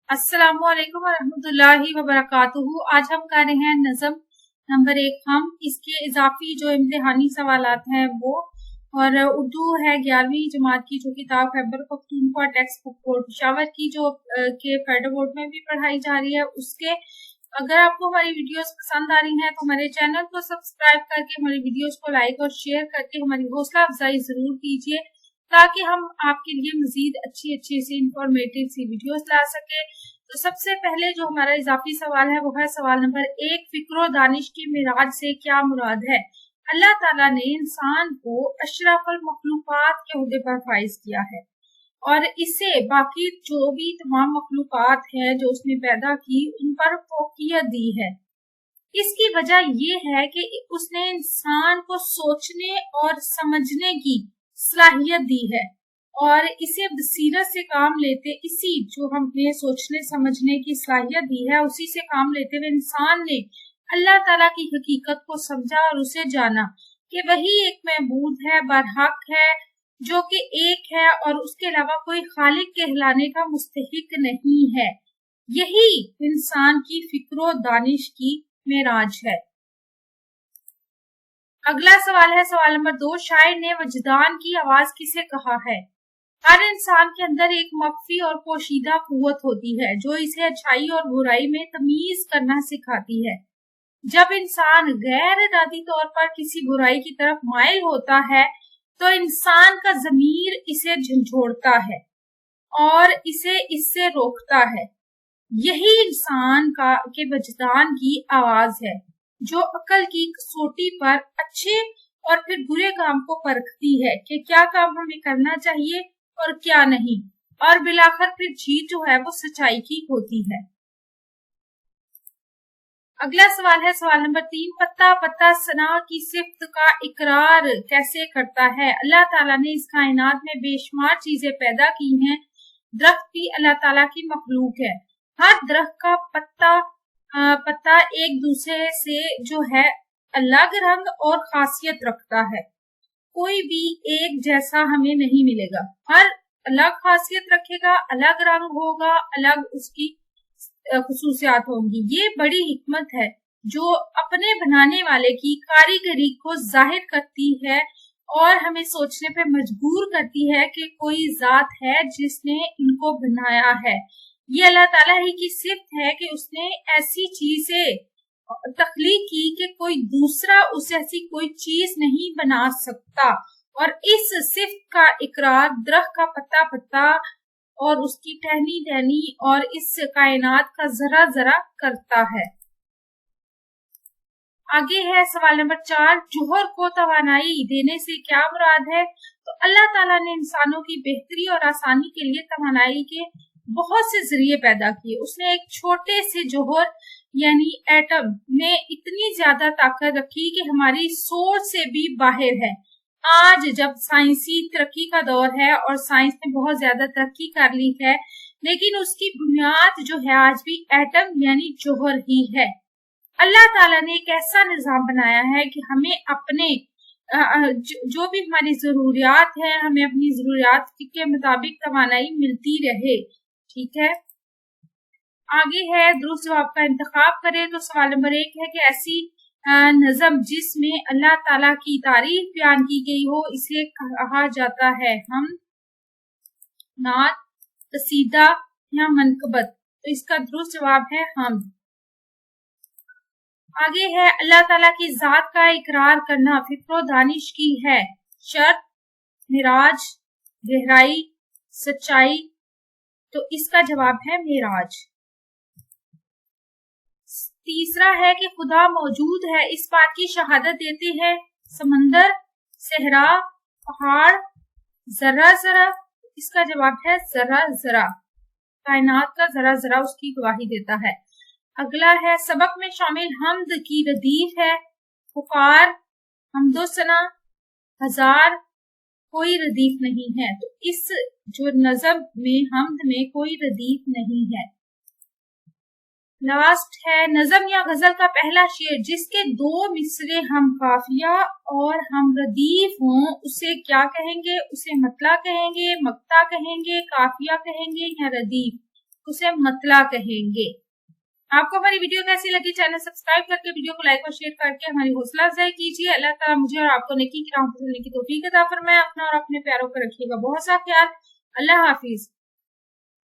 अस्सलाम वालेकुम रहमतुल्लाहि व बरकातुहू। आज हम कर रहे हैं नज़म नंबर 1। हम इसके इजाफी जो इम्तिहानी सवालात हैं वो, और उर्दू है 11वीं जमात की जो किताब Khyber Pakhtunkhwa text book board Peshawar की जो के फेडरल बोर्ड में भी पढ़ाई जा रही है उसके। अगर आपको हमारी वीडियोस पसंद आ रही हैं तो हमारे चैनल को सब्सक्राइब करके हमारी वीडियोस को लाइक और शेयर करके हमारी हौसला अफजाई जरूर कीजिए, ताकि हम आपके लिए मजीद अच्छी अच्छी सी इंफॉर्मेटिव सी वीडियोस ला सके। तो सबसे पहले जो हमारा इजाफी सवाल है वो है सवाल नंबर 1। फिक्र दानिश की मिराज से क्या मुराद है? अल्लाह ताला ने इंसान को अशरफुल मखलूकात के ओहदे पर फाइज किया है और इसे बाकी जो भी तमाम मखलूकात है जो उसने पैदा की उन पर फौकियत दी है। इसकी वजह ये है कि उसने इंसान को सोचने और समझने की सलाहियत दी है और इसे बसीरत से काम लेते, इसी जो हमने सोचने समझने की सलाहियत दी है उसी से काम लेते हुए इंसान ने अल्लाह ताला की हकीकत को समझा और उसे जाना कि वही एक महबूद है, बरहक है, जो कि एक है और उसके अलावा कोई खालिक कहलाने का मुस्तहिक नहीं है। यही इंसान की फिक्रो दानिश की मेराज है। अगला सवाल है सवाल नंबर 2। शायर ने वजदान की आवाज किसे कहा है? हर इंसान के अंदर एक मख्फी और पोशीदा कुव्वत होती है जो इसे अच्छाई और बुराई में तमीज करना सिखाती है। जब इंसान गैर इरादी तौर पर किसी बुराई की तरफ माइल होता है तो इंसान का ज़मीर इसे झंझोड़ता है और इसे इससे रोकता है। यही इंसान के वजदान की आवाज है जो अकल की कसौटी पर अच्छे और फिर बुरे काम को परखती है कि क्या काम हमें करना चाहिए और क्या नहीं, और बिलाखिर फिर जीत जो है वो सच्चाई की होती है। अगला सवाल है सवाल नंबर 3। पत्ता पत्ता सना की सिफ्त का इकरार कैसे करता है? अल्लाह ताला ने इस कायनात में बेशुमार चीजें पैदा की हैं। दरख्त भी अल्लाह ताला की मखलूक है। हर दरख्त का पत्ता एक दूसरे से जो है अलग रंग और खासियत रखता है। कोई भी एक जैसा हमें नहीं मिलेगा, हर अलग खासियत रखेगा, अलग रंग होगा, अलग उसकी खुसूसियात होंगी। ये बड़ी हिकमत है जो अपने बनाने वाले की कारीगरी को जाहिर करती है और हमें सोचने पे मजबूर करती है कि कोई जात है जिसने इनको बनाया है। ये अल्लाह ताला ही की सिफ्त है कि उसने ऐसी चीजें तख्लीक की कि कोई दूसरा उस ऐसी कोई चीज नहीं बना सकता, और इस सिफ्त का इकरार दरख्त का पत्ता पत्ता और उसकी टहनी टहनी और इस कायनात का जरा जरा करता है। आगे है सवाल नंबर 4। जोहर को तवानाई देने से क्या मुराद है? तो अल्लाह ताला ने इंसानों की बेहतरी और आसानी के लिए तवानाई के बहुत से जरिए पैदा किए। उसने एक छोटे से जोहर यानी एटम में इतनी ज्यादा ताकत रखी कि हमारी सोच से भी बाहर है। आज जब साइंसी तरक्की का दौर है और साइंस ने बहुत ज्यादा तरक्की कर ली है, लेकिन उसकी बुनियाद जो है आज भी एटम यानी जोहर ही है। अल्लाह ताला ने एक ऐसा निजाम बनाया है कि हमें अपने जो भी हमारी जरूरियात है, हमें अपनी जरूरियात के मुताबिक तवानाई मिलती रहे। ठीक है, आगे है दुरुस्त जवाब का इंतखाब करें। तो सवाल नंबर 1 है कि ऐसी नज़म जिसमें अल्लाह ताला की तारीफ बयान की गई हो इसे कहा जाता है हम, नात, कसीदा या मनकबत। तो इसका दुरुस्त जवाब है हम। आगे है अल्लाह ताला की जात का इकरार करना फिक्रो दानिश की है शर्त, मिराज, गहराई, सच्चाई। तो इसका जवाब है मिराज। तीसरा है कि खुदा मौजूद है इस बात की शहादत देते हैं समंदर, सहरा, पहाड़, जरा जरा। इसका जवाब है जरा जरा। कायनात का जरा जरा उसकी गवाही देता है। अगला है सबक में शामिल हम्द की रदीफ है पुकार, हमदोसना, हजार, कोई रदीफ नहीं है। तो इस जो नज़म में हम्द में कोई रदीफ नहीं है। लास्ट है नज़म या गजल का पहला शेर जिसके 2 मिसरे हम काफिया और हम रदीफ हों उसे क्या कहेंगे? उसे मतला कहेंगे, मक्ता कहेंगे, काफिया कहेंगे या रदीफ? उसे मतला कहेंगे। आपको हमारी वीडियो कैसी लगी? चैनल सब्सक्राइब करके वीडियो को लाइक और शेयर करके हमारी हौसला अफजाई कीजिए। अल्लाह ताला मुझे और आपको नेकी की राह पर चलने की तौफीक अता फरमाए। अपना और अपने प्यारों को रखिएगा बहुत सा ख्याल। अल्लाह हाफिज।